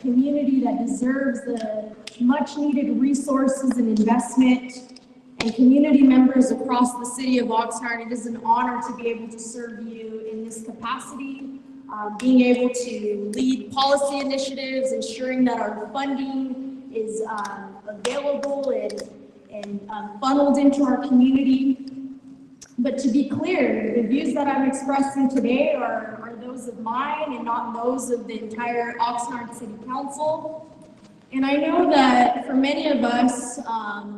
community that deserves the much needed resources and investment, and community members across the city of Oxnard. It is an honor to be able to serve you in this capacity, being able to lead policy initiatives, ensuring that our funding is available and funneled into our community. But to be clear, the views that I'm expressing today are those of mine and not those of the entire Oxnard City Council. And I know that for many of us,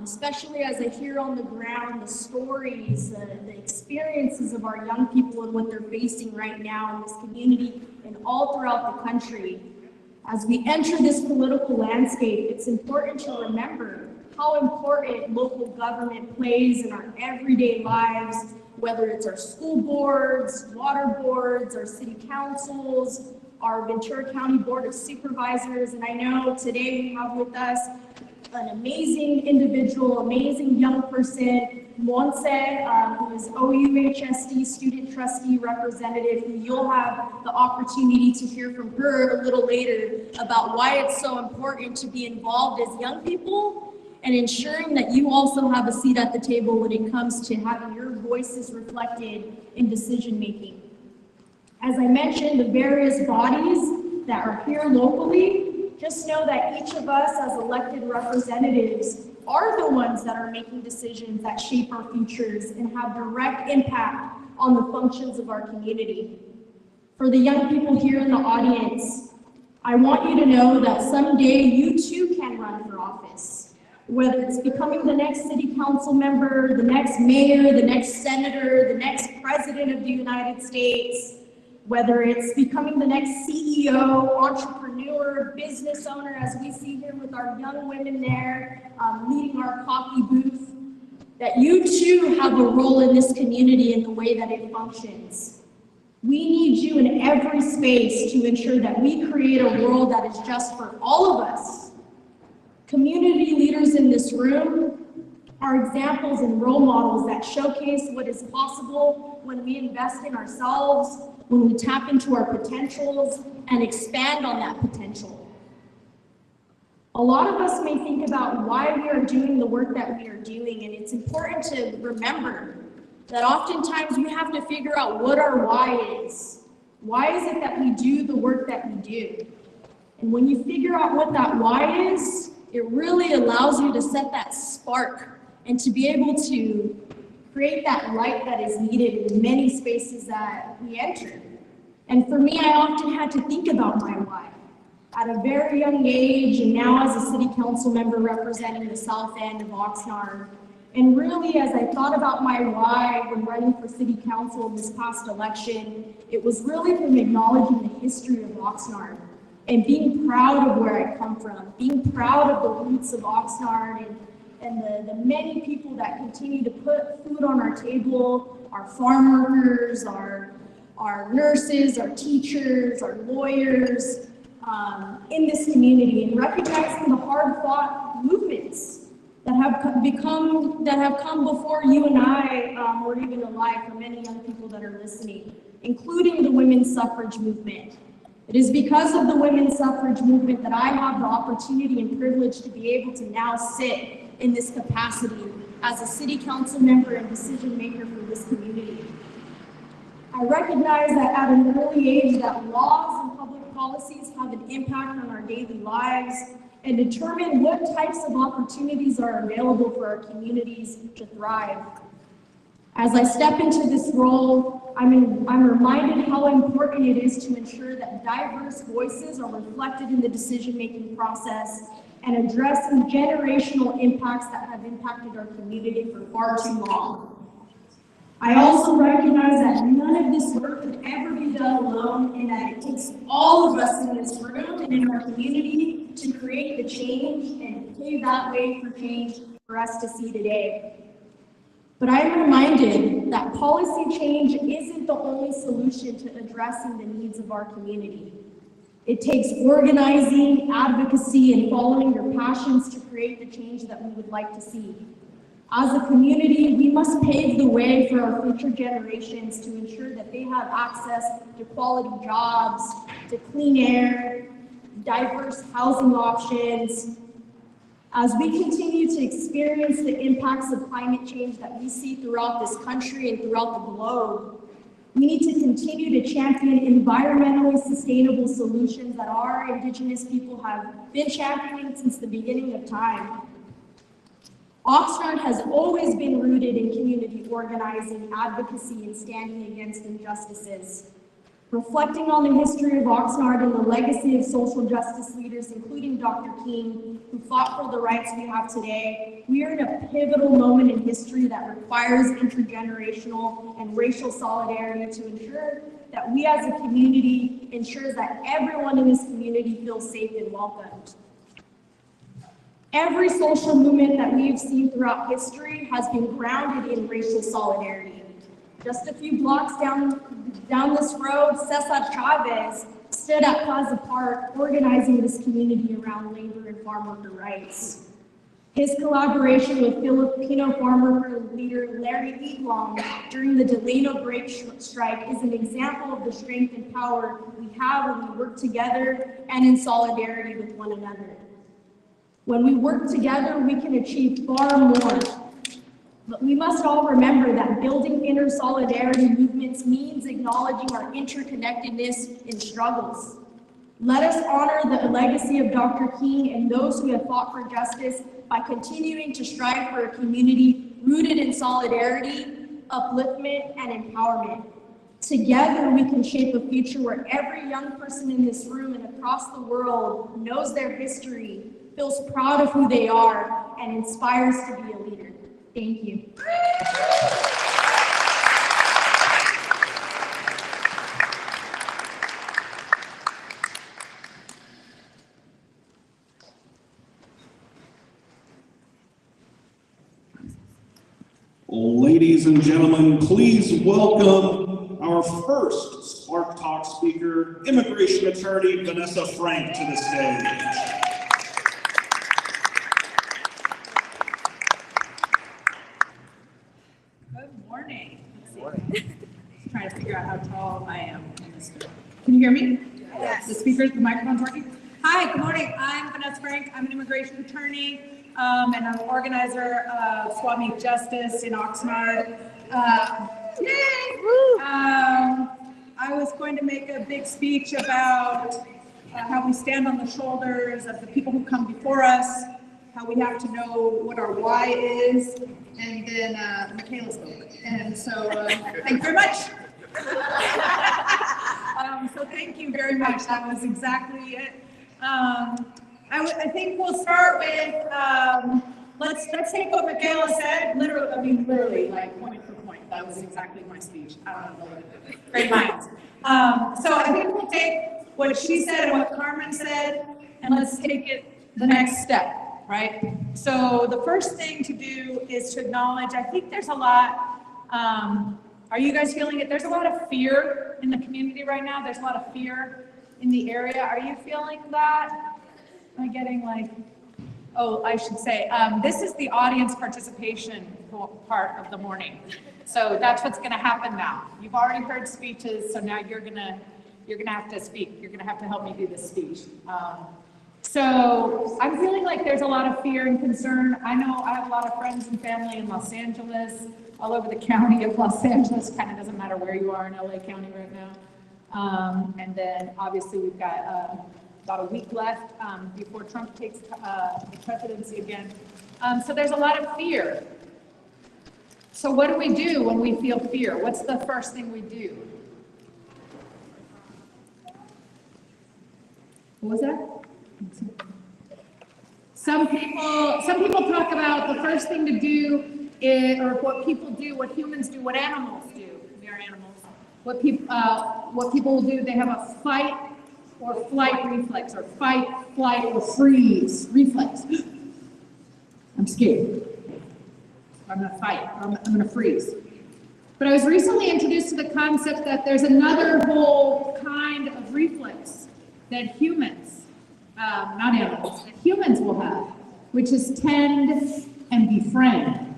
especially as I hear on the ground the stories, the experiences of our young people and what they're facing right now in this community and all throughout the country, as we enter this political landscape, it's important to remember how important local government plays in our everyday lives, whether it's our school boards, water boards, our city councils, our Ventura County Board of Supervisors. And I know today we have with us an amazing individual, amazing young person, Monse, who is OUHSD Student Trustee Representative, who you'll have the opportunity to hear from her a little later about why it's so important to be involved as young people and ensuring that you also have a seat at the table when it comes to having your voices reflected in decision making. As I mentioned, the various bodies that are here locally, just know that each of us as elected representatives are the ones that are making decisions that shape our futures and have direct impact on the functions of our community. For the young people here in the audience, I want you to know that someday you too can run for office. Whether it's becoming the next city council member, the next mayor, the next senator, the next president of the United States, whether it's becoming the next CEO, entrepreneur, business owner, as we see here with our young women there leading our coffee booth, that you too have a role in this community in the way that it functions. We need you in every space to ensure that we create a world that is just for all of us. Community leaders in this room are examples and role models that showcase what is possible when we invest in ourselves, when we tap into our potentials and expand on that potential. A lot of us may think about why we are doing the work that we are doing, and it's important to remember that oftentimes we have to figure out what our why is. Why is it that we do the work that we do? And when you figure out what that why is, it really allows you to set that spark and to be able to create that light that is needed in many spaces that we enter. And for me, I often had to think about my why. At a very young age, and now as a city council member representing the south end of Oxnard, and really as I thought about my why when running for city council in this past election, it was really from acknowledging the history of Oxnard and being proud of where I come from, being proud of the roots of Oxnard and the many people that continue to put food on our table, our farm workers, our nurses, our teachers, our lawyers in this community, and recognizing the hard-fought movements that have come before you and I were even alive, for many young people that are listening, including the women's suffrage movement. It is because of the women's suffrage movement that I have the opportunity and privilege to be able to now sit in this capacity as a city council member and decision maker for this community. I recognize that at an early age that laws and public policies have an impact on our daily lives and determine what types of opportunities are available for our communities to thrive. As I step into this role, I'm reminded how important it is to ensure that diverse voices are reflected in the decision-making process and addressing generational impacts that have impacted our community for far too long. I also recognize that none of this work could ever be done alone, and that it takes all of us in this room and in our community to create the change and pave that way for change for us to see today. But I am reminded that policy change isn't the only solution to addressing the needs of our community. It takes organizing, advocacy, and following your passions to create the change that we would like to see. As a community, we must pave the way for our future generations to ensure that they have access to quality jobs, to clean air, diverse housing options. As we continue to experience the impacts of climate change that we see throughout this country and throughout the globe, we need to continue to champion environmentally sustainable solutions that our Indigenous people have been championing since the beginning of time. Oxnard has always been rooted in community organizing, advocacy, and standing against injustices. Reflecting on the history of Oxnard and the legacy of social justice leaders, including Dr. King, who fought for the rights we have today, we are in a pivotal moment in history that requires intergenerational and racial solidarity to ensure that we as a community ensures that everyone in this community feels safe and welcomed. Every social movement that we've seen throughout history has been grounded in racial solidarity. Just a few blocks down this road, Cesar Chavez stood at Plaza Park organizing this community around labor and farm worker rights. His collaboration with Filipino farm worker leader Larry Iglong during the Delano break strike is an example of the strength and power we have when we work together and in solidarity with one another. When we work together, we can achieve far more. But we must all remember that building inner solidarity movements means acknowledging our interconnectedness in struggles. Let us honor the legacy of Dr. King and those who have fought for justice by continuing to strive for a community rooted in solidarity, upliftment, and empowerment. Together, we can shape a future where every young person in this room and across the world knows their history, feels proud of who they are, and inspires to be a leader. Thank you. Ladies and gentlemen, please welcome our first Spark Talk speaker, immigration attorney Vanessa Frank, to the stage. Trying to figure out how tall I am in this. Can you hear me? Yes. The speakers, the microphone's working? Hi, good morning. I'm Vanessa Frank. I'm an immigration attorney, and I'm an organizer of Swap Meet Justice in Oxnard. Yay! I was going to make a big speech about how we stand on the shoulders of the people who come before us, how we have to know what our why is, and then Michaela spoke. And so thank you very much. So thank you very much. That was exactly it. I think we'll start with, let's take what Michaela said, literally, like point for point. That was exactly my speech. I don't know. Great minds. So I think we'll take what she said and what Carmen said, and let's take it the next step, right? So the first thing to do is to acknowledge, I think there's a lot, are you guys feeling it? There's a lot of fear in the community right now. There's a lot of fear in the area. Are you feeling that? Am I getting like, oh, I should say, this is the audience participation part of the morning. So that's what's gonna happen now. You've already heard speeches, so now you're gonna have to speak. You're gonna have to help me do this speech. So I'm feeling like there's a lot of fear and concern. I know I have a lot of friends and family in Los Angeles, all over the county of Los Angeles. Kind of doesn't matter where you are in LA County right now. And then obviously we've got about a week left before Trump takes the presidency again. So there's a lot of fear. So what do we do when we feel fear? What's the first thing we do? What was that? Some people talk about the first thing to do is, or what people do, what humans do, what animals do. We are animals. What people will do, they have a fight or flight reflex, or fight, flight, or freeze reflex. I'm scared. I'm gonna fight, or I'm gonna freeze. But I was recently introduced to the concept that there's another whole kind of reflex that humans, not animals, that humans will have, which is tend and befriend.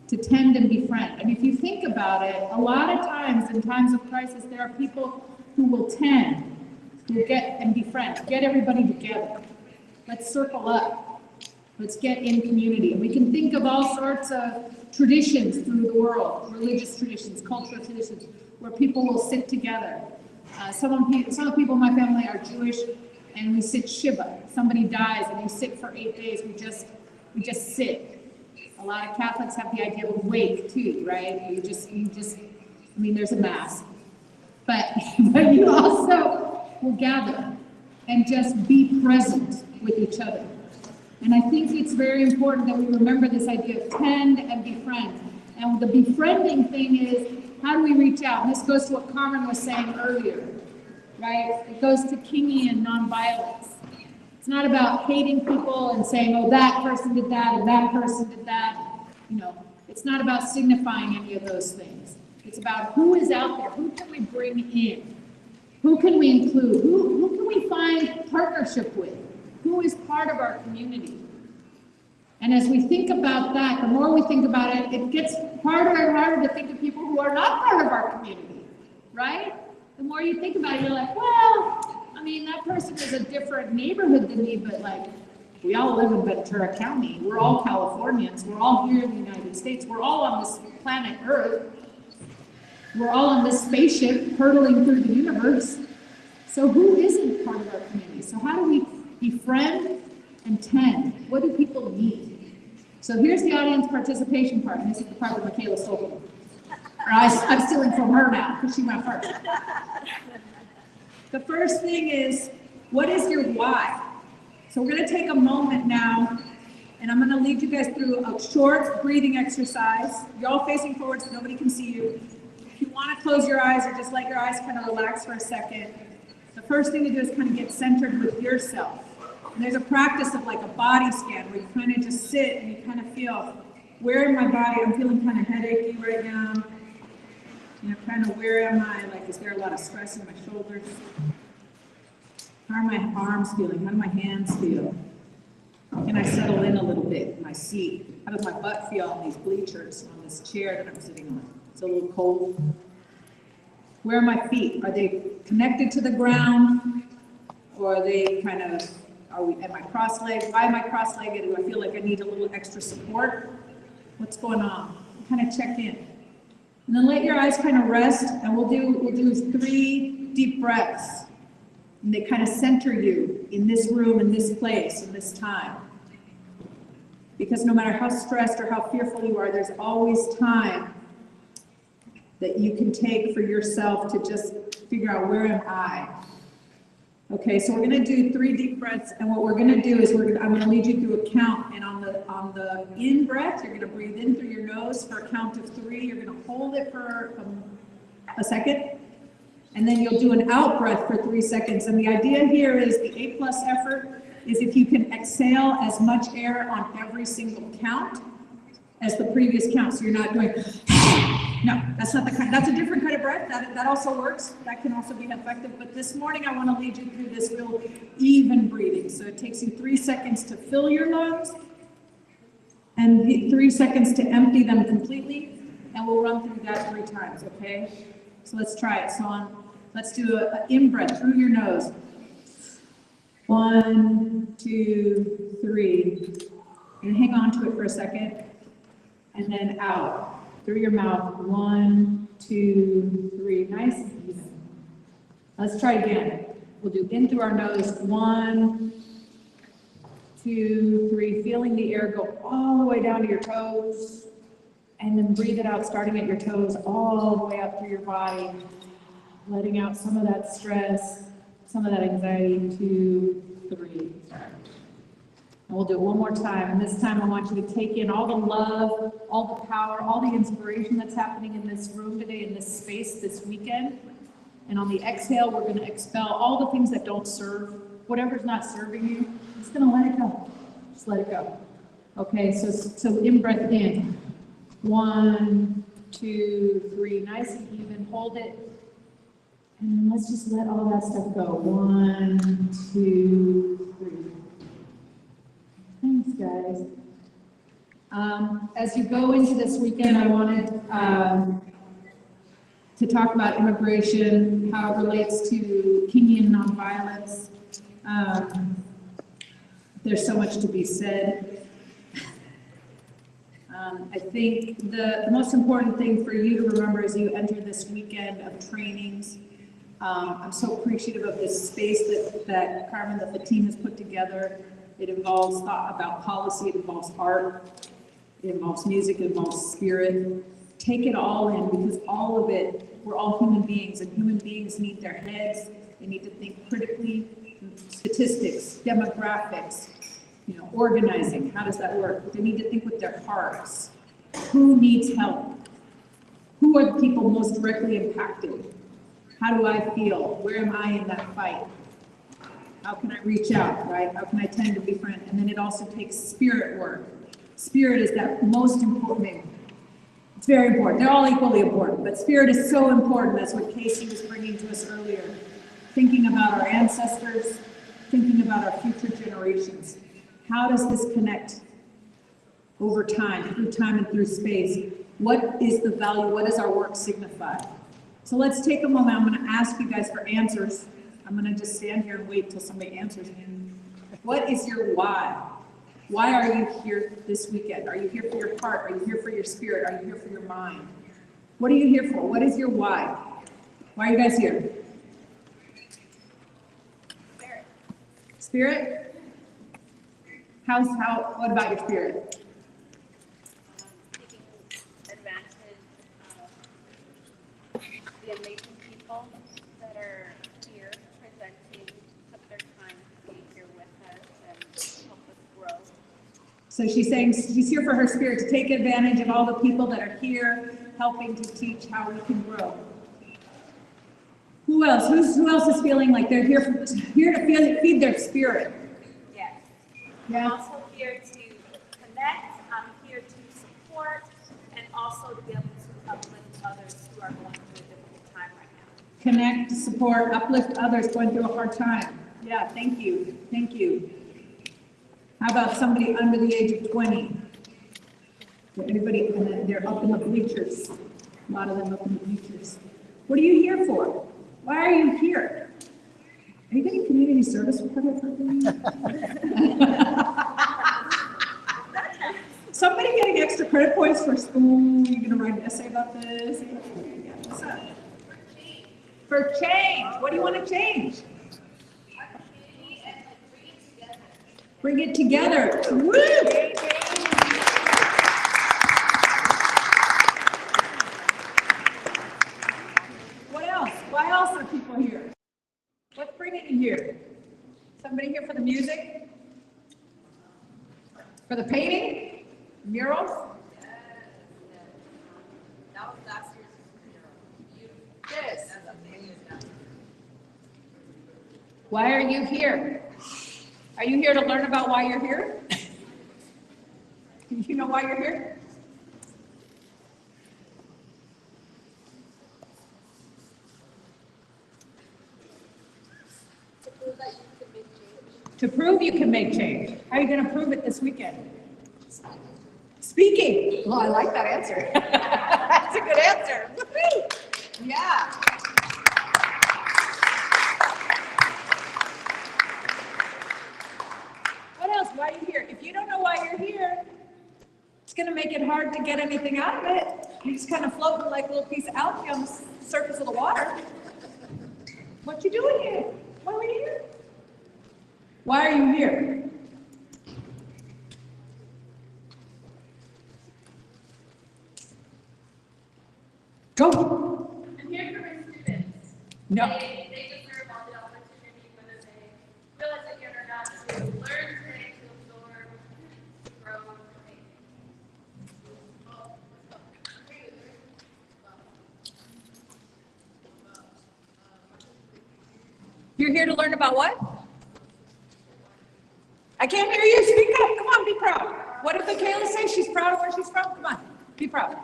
To tend and befriend. And if you think about it, a lot of times in times of crisis, there are people who will tend We'll get and befriend, get everybody together. Let's circle up. Let's get in community. And we can think of all sorts of traditions through the world, religious traditions, cultural traditions, where people will sit together. Some of the people in my family are Jewish, and we sit Shiva. Somebody dies, and you sit for 8 days. We just sit. A lot of Catholics have the idea of wake too, right? You just. I mean, there's a mass, but you also will gather and just be present with each other. And I think it's very important that we remember this idea of tend and befriend. And the befriending thing is, how do we reach out? And this goes to what Carmen was saying earlier, right? It goes to Kingian nonviolence. It's not about hating people and saying, oh, that person did that and that person did that. You know, it's not about signifying any of those things. It's about who is out there, who can we bring in, who can we include, who can we find partnership with, who is part of our community. And as we think about that, the more we think about it, it gets harder and harder to think of people who are not part of our community, right? The more you think about it, you're like, well, I mean, that person is a different neighborhood than me, but like, we all live in Ventura County. We're all Californians. We're all here in the United States. We're all on this planet Earth. We're all on this spaceship hurtling through the universe. So who isn't part of our community? So how do we befriend and tend? What do people need? So here's the audience participation part. And this is the part that Michaela stole from me. Or I'm stealing from her now because she went first. The first thing is, what is your why? So we're going to take a moment now, and I'm going to lead you guys through a short breathing exercise. You're all facing forward so nobody can see you. If you want to close your eyes or just let your eyes kind of relax for a second, the first thing to do is kind of get centered with yourself. And there's a practice of like a body scan where you kind of just sit and you kind of feel, where in my body, I'm feeling kind of headachy right now. You know, kind of where am I? Like, is there a lot of stress in my shoulders? How are my arms feeling? How do my hands feel? Can I settle in a little bit in my seat? How does my butt feel on these bleachers, on this chair that I'm sitting on? It's a little cold. Where are my feet? Are they connected to the ground? Or are they kind of, am I cross-legged? Why am I cross-legged? Do I feel like I need a little extra support? What's going on? Kind of check in. And then let your eyes kind of rest, and we'll do 3 deep breaths. And they kind of center you in this room, in this place, in this time. Because no matter how stressed or how fearful you are, there's always time that you can take for yourself to just figure out, where am I? Okay, so we're gonna do 3 deep breaths, and what we're gonna do is I'm gonna lead you through a count, and on the in breath, you're gonna breathe in through your nose for a count of 3. You're gonna hold it for a second, and then you'll do an out breath for 3 seconds. And the idea here is the A+ effort is if you can exhale as much air on every single count as the previous count. So you're not doing, no, that's not the kind, that's a different kind of breath. That also works. That can also be effective. But this morning, I want to lead you through this real even breathing. So it takes you 3 seconds to fill your lungs and 3 seconds to empty them completely. And we'll run through that 3 times, okay? So let's try it. So let's do an in breath through your nose. 1, 2, 3. And hang on to it for a second. And then out through your mouth. 1, 2, 3. Nice and even. Let's try again. We'll do in through our nose. 1, 2, 3. Feeling the air go all the way down to your toes. And then breathe it out, starting at your toes, all the way up through your body. Letting out some of that stress, some of that anxiety. 2, 3. And we'll do it one more time. And this time I want you to take in all the love, all the power, all the inspiration that's happening in this room today, in this space this weekend. And on the exhale, we're going to expel all the things that don't serve. Whatever's not serving you, just going to let it go. Just let it go. Okay, so in breath in. 1, 2, 3. Nice and even. Hold it. And then let's just let all that stuff go. 1, 2, 3. Thanks, guys. As you go into this weekend, I wanted to talk about immigration, how it relates to Kingian nonviolence. There's so much to be said. I think the most important thing for you to remember as you enter this weekend of trainings, I'm so appreciative of this space that Carmen, that the team has put together. It involves thought about policy, it involves art, it involves music, it involves spirit. Take it all in, because all of it, we're all human beings, and human beings need their heads, they need to think critically, statistics, demographics, organizing, how does that work? They need to think with their hearts. Who needs help? Who are the people most directly impacted? How do I feel? Where am I in that fight? How can I reach out, right? How can I tend to befriend? And then it also takes spirit work. Spirit is that most important thing. It's very important. They're all equally important, but spirit is so important. That's what Casey was bringing to us earlier. Thinking about our ancestors, thinking about our future generations. How does this connect over time, through time and through space? What is the value? What does our work signify? So let's take a moment. I'm going to ask you guys for answers. I'm going to just stand here and wait till somebody answers me. What is your why? Why are you here this weekend? Are you here for your heart? Are you here for your spirit? Are you here for your mind? What are you here for? What is your why? Why are you guys here? Spirit. Spirit? What about your spirit? Taking advantage of the amazing people that are here presenting, took their time to be here with us and help us grow. So she's saying she's here for her spirit, to take advantage of all the people that are here, helping to teach how we can grow. Who else? Who else is feeling like they're here to feed their spirit? Yes. Yeah. I'm also here to connect. I'm here to support and also to be able to uplift others who are going through a difficult time right now. Connect, support, uplift others going through a hard time. Yeah, thank you. Thank you. How about somebody under the age of 20? Anybody, and then they're up in the bleachers. A lot of them up in the bleachers. What are you here for? Why are you here? Are you getting community service credit for me? Somebody getting extra credit points for school? You're gonna write an essay about this? What's up? For change. What do you want to change? Bring it together. Woo! What else? Why else are people here? What's bringing you here? Somebody here for the music? For the painting? Murals? That was last year's mural. Yes. Why are you here? Are you here to learn about why you're here? You know why you're here? To prove you can make change. How are you going to prove it this weekend? Speaking. Well, I like that answer. That's a good answer. Woo-hoo. Yeah. What else? Why are you here? If you don't know why you're here, it's going to make it hard to get anything out of it. You're just kind of floating like a little piece of algae on the surface of the water. What you doing here? Why are you here? Why are you here? Go. I'm here for my students. No. They deserve all the opportunity, whether they realize it yet or not, to learn, to absorb, to grow, to make. You're here to learn about what? I can't hear you. Speak up. Come on, be proud. What did Michaela say? She's proud of where she's from? Come on, be proud.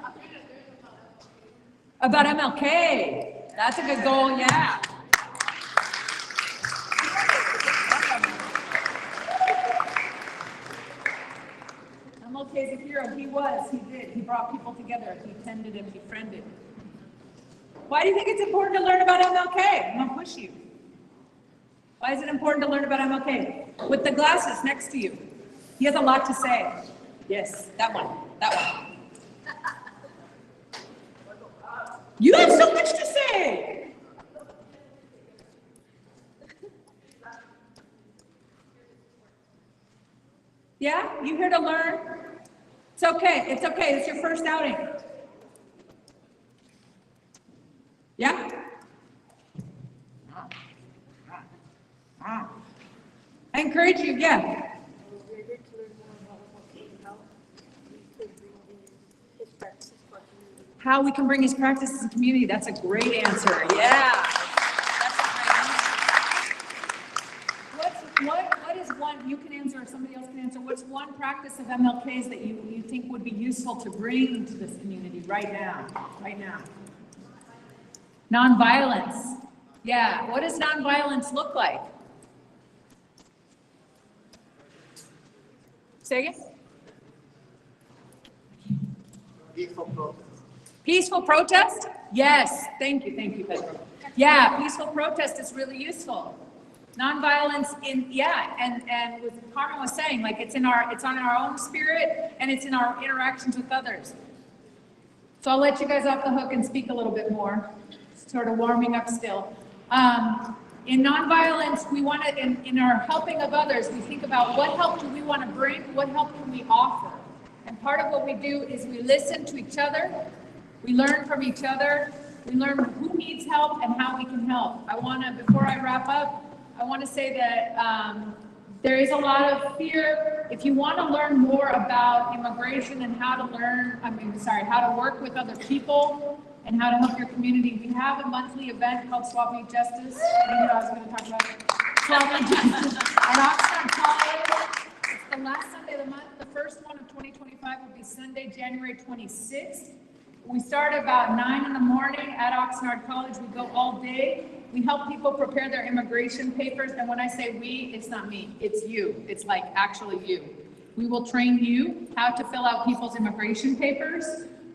About MLK. That's a good goal, yeah. MLK is a hero. He was, he did. He brought people together. He tended and befriended. Why do you think it's important to learn about MLK? I'm gonna push you. Why is it important to learn about MLK? With the glasses next to you. He has a lot to say. Yes, that one, that one. You have so much to say. Yeah, you here to learn? It's okay, it's okay, it's your first outing. Yeah? I encourage you, yeah. How we can bring his practices in community, that's a great answer, yeah. That's a great answer. What is one, you can answer or somebody else can answer, what's one practice of MLK's that you think would be useful to bring to this community right now? Nonviolence. Yeah, what does nonviolence look like? Say again? Peaceful protest. Peaceful protest? Yes, thank you, Pedro. Yeah, peaceful protest is really useful. Nonviolence and what Carmen was saying, like it's on our own spirit and it's in our interactions with others. So I'll let you guys off the hook and speak a little bit more, sort of warming up still. In nonviolence, we want to, in our helping of others, we think about what help do we want to bring, what help can we offer? And part of what we do is we listen to each other, we learn from each other, we learn who needs help and how we can help. Before I wrap up, I want to say that there is a lot of fear. If you want to learn more about immigration and how to work with other people and how to help your community, we have a monthly event called Swap Meet Justice. I was going to talk about Swap Meet Justice at Oxnard College. It's the last Sunday of the month. The first one of 2025 will be Sunday, January 26th. We start about 9 in the morning at Oxnard College. We go all day. We help people prepare their immigration papers. And when I say we, it's not me, it's you. It's like actually you. We will train you how to fill out people's immigration papers.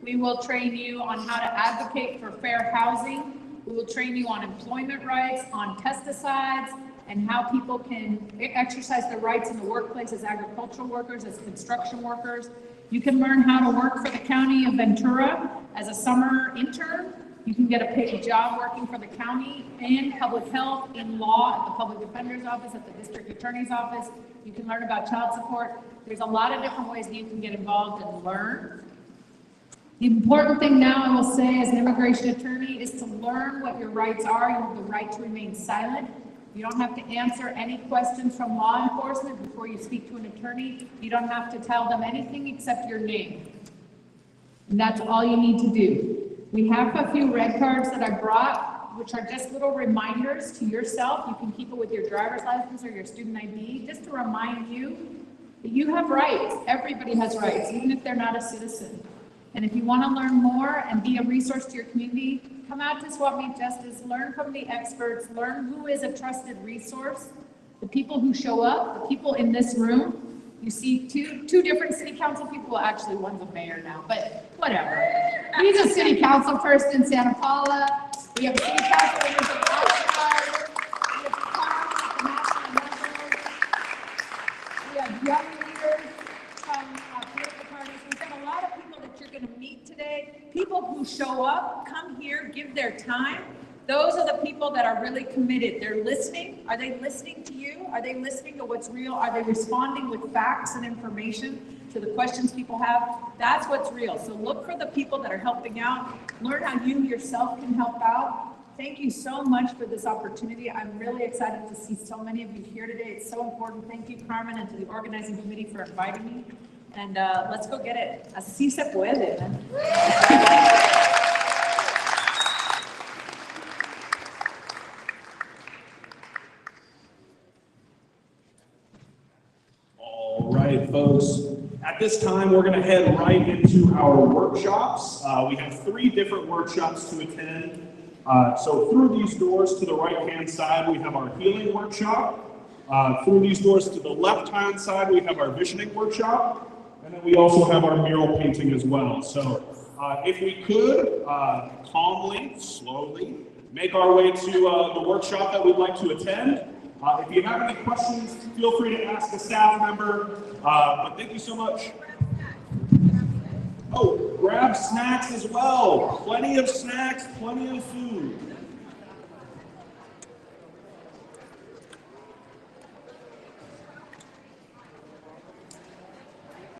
We will train you on how to advocate for fair housing. We will train you on employment rights, on pesticides, and how people can exercise their rights in the workplace as agricultural workers, as construction workers. You can learn how to work for the county of Ventura as a summer intern. You can get a paid job working for the county in public health, in law, at the public defender's office, at the district attorney's office. You can learn about child support. There's a lot of different ways that you can get involved and learn. The important thing now, I will say, as an immigration attorney, is to learn what your rights are. You have the right to remain silent. You don't have to answer any questions from law enforcement before you speak to an attorney. You don't have to tell them anything except your name. And that's all you need to do. We have a few red cards that I brought, which are just little reminders to yourself. You can keep it with your driver's license or your student ID, just to remind you that you have rights. Everybody has rights, even if they're not a citizen. And if you want to learn more and be a resource to your community, come out to Swap Meet Justice, learn from the experts, learn who is a trusted resource, the people who show up, the people in this room. You see two different city council people. Well, actually, one's a mayor now, but whatever. He's a city council person in Santa Paula. We have city council members in Oxnard. We have Carmen at the national level. We have young leaders from political parties. We've got a lot of people that you're going to meet today. People who show up, come here, give their time. Those are the people that are really committed. They're listening. Are they listening to you? Are they listening to what's real? Are they responding with facts and information to the questions people have? That's what's real. So look for the people that are helping out. Learn how you yourself can help out. Thank you so much for this opportunity. I'm really excited to see so many of you here today. It's so important. Thank you, Carmen, and to the organizing committee for inviting me. And let's go get it. Así se puede. All right, folks. At this time, we're going to head right into our workshops. We have 3 different workshops to attend. So through these doors to the right-hand side, we have our healing workshop. Through these doors to the left-hand side, we have our visioning workshop. And then we also have our mural painting as well. So If we could, calmly, slowly, make our way to the workshop that we'd like to attend. If you have any questions, feel free to ask a staff member. But thank you so much. Oh, grab snacks as well. Plenty of snacks, plenty of food.